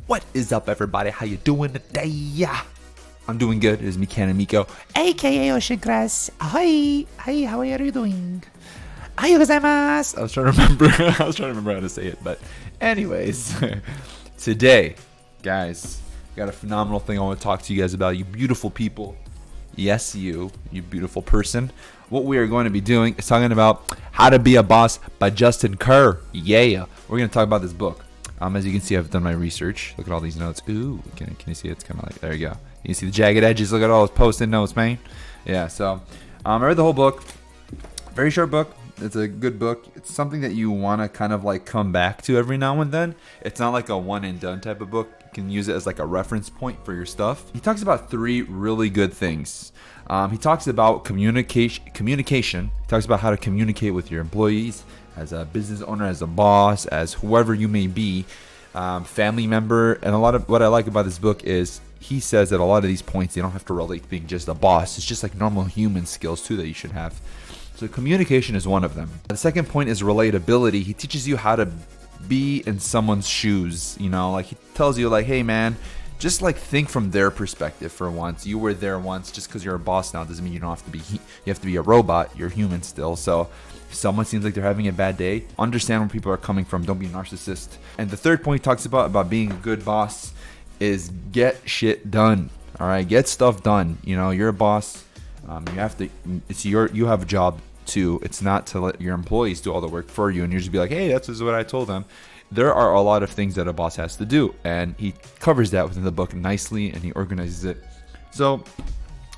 What is up, everybody? How you doing today? I'm doing good. It is me, Ken and Miko, aka Ocean Grass. Hi, how are you doing? Ayo gozaimasu. I was trying to remember how to say it, but anyways, today, guys, got a phenomenal thing I want to talk to you guys about. You beautiful people. Yes, you beautiful person. What we are going to be doing is talking about How to Be a Boss by Justin Kerr. Yeah, we're going to talk about this book. As you can see, I've done my research. Look at all these notes. Ooh, can you see it? It's kind of like, there you go. You can see the jagged edges. Look at all those post-it notes, man. Yeah, so I read the whole book. Very short book. It's a good book. It's something that you want to kind of like come back to every now and then. It's not like a one and done type of book. You can use it as like a reference point for your stuff. He talks about 3 really good things. He talks about communication. He talks about how to communicate with your employees, as a business owner, as a boss, as whoever you may be, family member. And a lot of what I like about this book is he says that a lot of these points, they don't have to relate to being just a boss. It's just like normal human skills too that you should have. So communication is one of them. The second point is relatability. He teaches you how to be in someone's shoes. You know, like he tells you like, hey man, just like think from their perspective for once. You were there once. Just because you're a boss now doesn't mean you don't have to be. You have to be a robot. You're human still. So if someone seems like they're having a bad day, understand where people are coming from. Don't be a narcissist. And the third point he talks about being a good boss is get shit done. All right, get stuff done. You know, you're a boss. You have to. You have a job too. It's not to let your employees do all the work for you, and you just be like, hey, that's just what I told them. There are a lot of things that a boss has to do, and he covers that within the book nicely, and he organizes it. So,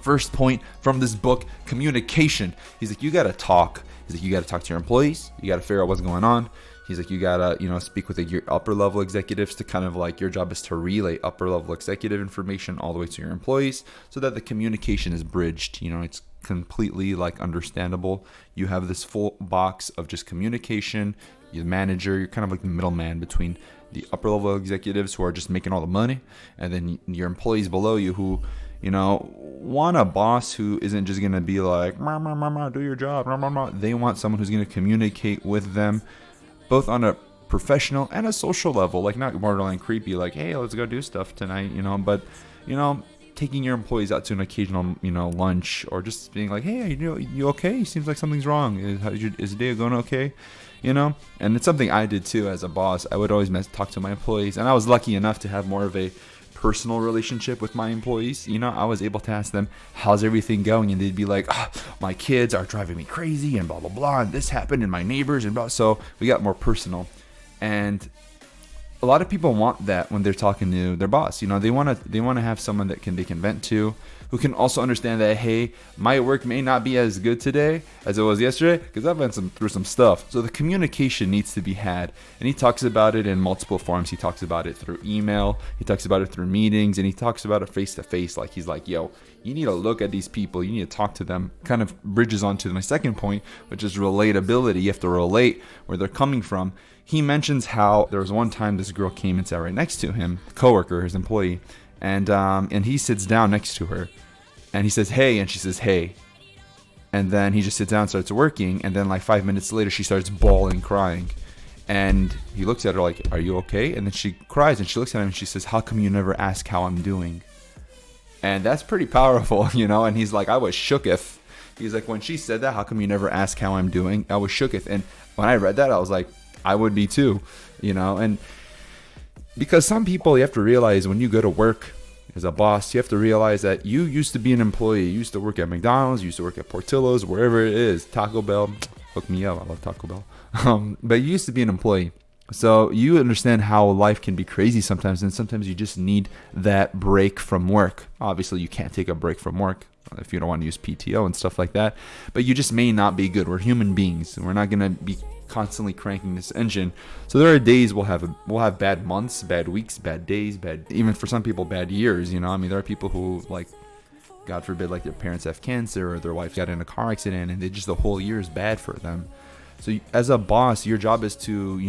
first point from this book, communication. He's like, you gotta talk. He's like, you gotta talk to your employees. You gotta figure out what's going on. He's like, you gotta, speak with your upper level executives to kind of like, your job is to relay upper level executive information all the way to your employees so that the communication is bridged. It's completely like understandable. You have this full box of just communication. You're the manager. You're kind of like the middleman between the upper level executives who are just making all the money, and then your employees below you who, want a boss who isn't just going to be like, mama, do your job. They want someone who's going to communicate with them both on a professional and a social level, like not borderline creepy, like, hey, let's go do stuff tonight, but, taking your employees out to an occasional, lunch, or just being like, hey, you okay? Seems like something's wrong. Is the day going okay? And it's something I did too as a boss. I would always talk to my employees, and I was lucky enough to have more of a personal relationship with my employees. I was able to ask them, how's everything going? And they'd be like, my kids are driving me crazy and blah, blah, blah. And this happened and my neighbors and blah. So we got more personal. And a lot of people want that when they're talking to their boss. They want to have someone that they can vent to, who can also understand that, hey, my work may not be as good today as it was yesterday because I've been through some stuff. So the communication needs to be had. And he talks about it in multiple forms. He talks about it through email. He talks about it through meetings. And he talks about it face to face. Like he's like, yo, you need to look at these people. You need to talk to them. Kind of bridges onto my second point, which is relatability. You have to relate where they're coming from. He mentions how there was one time this girl came and sat right next to him, coworker, his employee, and he sits down next to her, and he says, hey, and she says, hey, and then he just sits down and starts working, and then like 5 minutes later, she starts bawling, crying, and he looks at her like, are you okay? And then she cries, and she looks at him, and she says, how come you never ask how I'm doing? And that's pretty powerful, and he's like, I was shooketh. He's like, when she said that, how come you never ask how I'm doing? I was shooketh. And when I read that, I was like, I would be too, and because some people, you have to realize when you go to work as a boss, you have to realize that you used to be an employee. You used to work at McDonald's, you used to work at Portillo's, wherever it is, Taco Bell, hook me up, I love Taco Bell. But you used to be an employee. So you understand how life can be crazy sometimes, and sometimes you just need that break from work. Obviously, you can't take a break from work if you don't want to use PTO and stuff like that, but you just may not be good. We're human beings, and we're not going to be constantly cranking this engine. So there are days we'll have bad months, bad weeks, bad days, even for some people, bad years. There are people who, like, God forbid, like their parents have cancer or their wife got in a car accident, and the whole year is bad for them. So as a boss, your job is to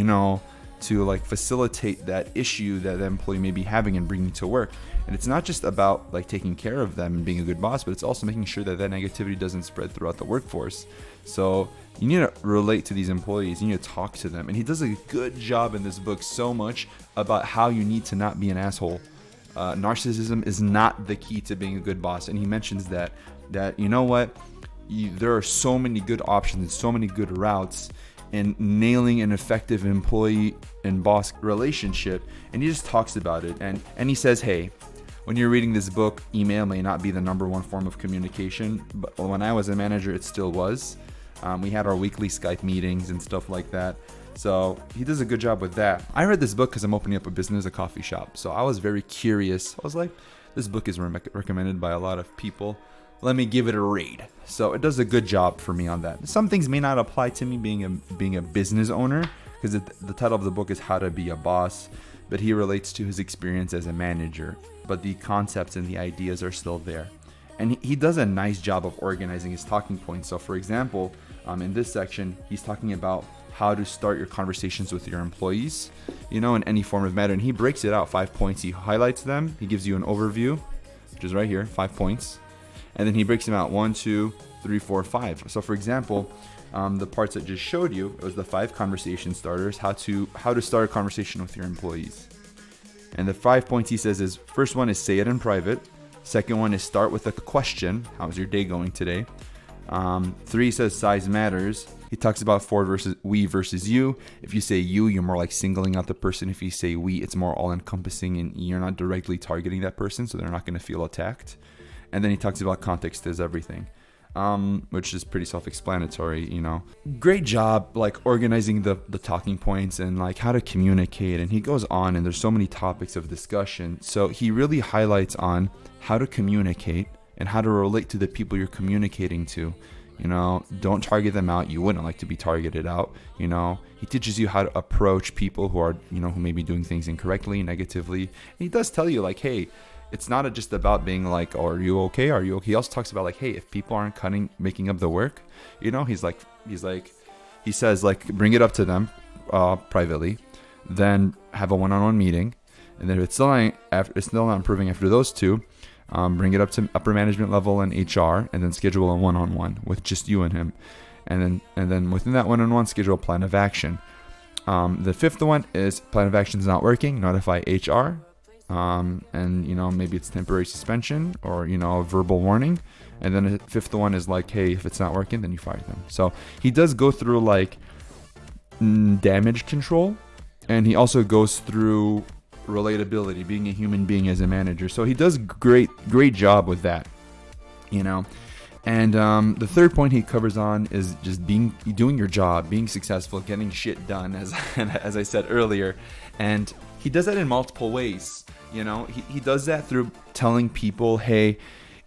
like facilitate that issue that the employee may be having and bringing to work. And it's not just about like taking care of them and being a good boss, but it's also making sure that negativity doesn't spread throughout the workforce. So you need to relate to these employees. You need to talk to them. And he does a good job in this book so much about how you need to not be an asshole. Narcissism is not the key to being a good boss. And he mentions that you know what? There are so many good options and so many good routes in nailing an effective employee and boss relationship. And he just talks about it. And he says, hey, when you're reading this book, email may not be the number one form of communication, but when I was a manager, it still was. We had our weekly Skype meetings and stuff like that. So he does a good job with that. I read this book because I'm opening up a business, a coffee shop. So I was very curious. I was like, this book is recommended by a lot of people. Let me give it a read. So it does a good job for me on that. Some things may not apply to me being a business owner, because the title of the book is How to Be a Boss, but he relates to his experience as a manager. But the concepts and the ideas are still there. And he does a nice job of organizing his talking points. So for example, in this section, he's talking about how to start your conversations with your employees, in any form of matter. And he breaks it out 5 points. He highlights them. He gives you an overview, which is right here, 5 points. And then he breaks them out 1, 2, 3, 4, 5. So for example, the parts that just showed you, it was the 5 conversation starters, how to start a conversation with your employees. And the 5 points he says is, first one is say it in private. Second one is start with a question. How's your day going today? 3 says size matters. He talks about we versus you. If you say you, you're more like singling out the person. If you say we, it's more all encompassing and you're not directly targeting that person, so they're not going to feel attacked. And then he talks about context is everything, which is pretty self-explanatory, Great job, like organizing the talking points and like how to communicate. And he goes on, and there's so many topics of discussion. So he really highlights on how to communicate and how to relate to the people you're communicating to. Don't target them out. You wouldn't like to be targeted out. He teaches you how to approach people who are, who may be doing things incorrectly, negatively. And he does tell you like, hey, it's not just about being like, oh, are you okay? Are you okay? He also talks about like, hey, if people aren't making up the work, he says like, bring it up to them privately, then have a one-on-one meeting. And then if it's still not improving after those two, bring it up to upper management level and HR, and then schedule a one-on-one with just you and him. And then within that one-on-one, schedule a plan of action. The 5th one is plan of action is not working. Notify HR. And maybe it's temporary suspension or a verbal warning. And then the 5th one is like, hey, if it's not working, then you fire them. So he does go through like damage control, and he also goes through relatability, being a human being as a manager. So he does great job with that, And the 3rd point he covers on is just doing your job, being successful, getting shit done, as I said earlier. And he does that in multiple ways. He does that through telling people, hey,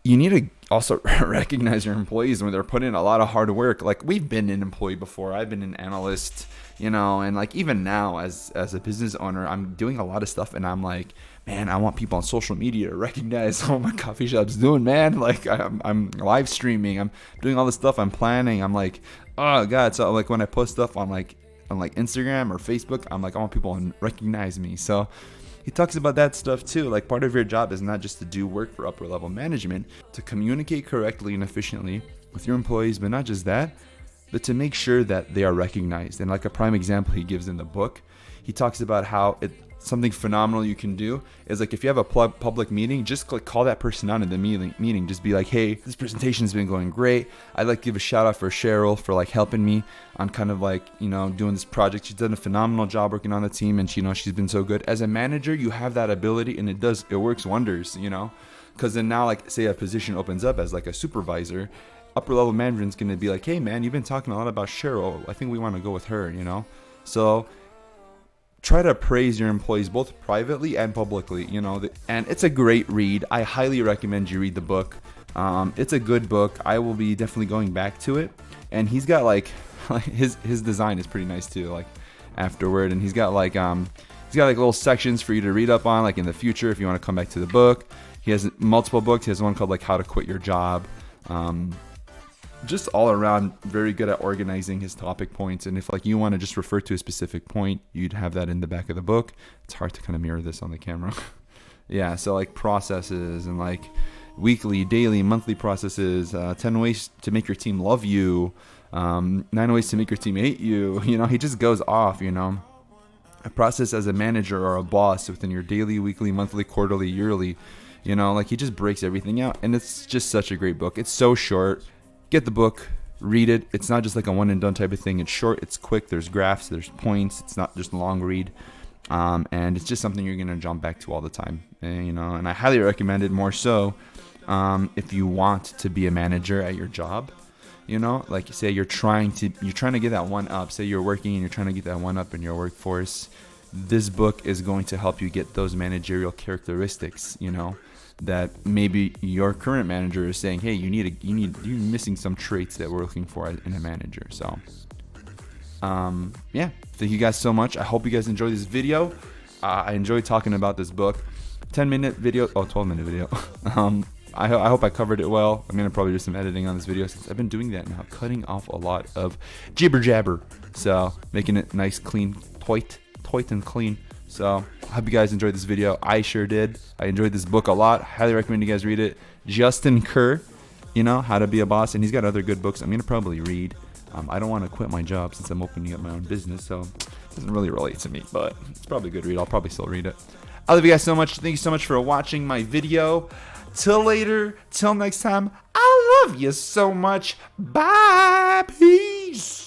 you need to also recognize your employees when they're putting in a lot of hard work. Like, we've been an employee before. I've been an analyst, and like even now as a business owner, I'm doing a lot of stuff, and I'm like, man, I want people on social media to recognize what my coffee shop's doing, man. Like I'm live streaming, I'm doing all this stuff, I'm planning. I'm like, oh God. So like when I post stuff on Instagram or Facebook, I'm like, I want people to recognize me. So he talks about that stuff too. Like, part of your job is not just to do work for upper level management, to communicate correctly and efficiently with your employees, but not just that, but to make sure that they are recognized. And like a prime example he gives in the book, he talks about how something phenomenal you can do is like, if you have a public meeting, just call that person out in the meeting. Just be like, hey, this presentation has been going great. I'd like to give a shout out for Cheryl for like helping me on kind of like, doing this project. She's done a phenomenal job working on the team, and she's been so good. As a manager, you have that ability, and it works wonders, because then now, like, say a position opens up as like a supervisor, upper level management's going to be like, hey man, you've been talking a lot about Cheryl. I think we want to go with her, So try to praise your employees both privately and publicly, and it's a great read. I highly recommend you read the book. It's a good book. I will be definitely going back to it. And he's got like his design is pretty nice too, like afterward. And he's got like little sections for you to read up on, like in the future if you want to come back to the book. He has multiple books. He has one called like How to Quit Your Job. Just all around very good at organizing his topic points. And if like you want to just refer to a specific point, you'd have that in the back of the book. It's hard to kind of mirror this on the camera. Yeah, so like processes and like weekly, daily, monthly processes, 10 ways to make your team love you, 9 ways to make your team hate you. You know, he just goes off, you know. A process as a manager or a boss within your daily, weekly, monthly, quarterly, yearly. You know, like he just breaks everything out. And it's just such a great book. It's so short. Get the book. Read it. It's not just like a one and done type of thing. It's short. It's quick. There's graphs. There's points. It's not just a long read. And it's just something you're going to jump back to all the time. And, you know, and I highly recommend it more so if you want to be a manager at your job. You know, like say you're trying to get that one up. Say you're working and you're trying to get that one up in your workforce. This book is going to help you get those managerial characteristics, you know, that maybe your current manager is saying, hey, you're missing some traits that we're looking for in a manager. So yeah, thank you guys so much. I hope you guys enjoyed this video. I enjoyed talking about this book. 12-minute video. I hope I covered it well. I'm going to probably do some editing on this video since I've been doing that now, cutting off a lot of jibber jabber. So making it nice, clean, toit and clean. So I hope you guys enjoyed this video. I sure did. I enjoyed this book a lot. Highly recommend you guys read it. Justin Kerr, you know, How to Be a Boss. And he's got other good books I'm going to probably read. I don't want to quit my job since I'm opening up my own business. So it doesn't really relate to me, but it's probably a good read. I'll probably still read it. I love you guys so much. Thank you so much for watching my video. Till later, till next time, I love you so much. Bye. Peace.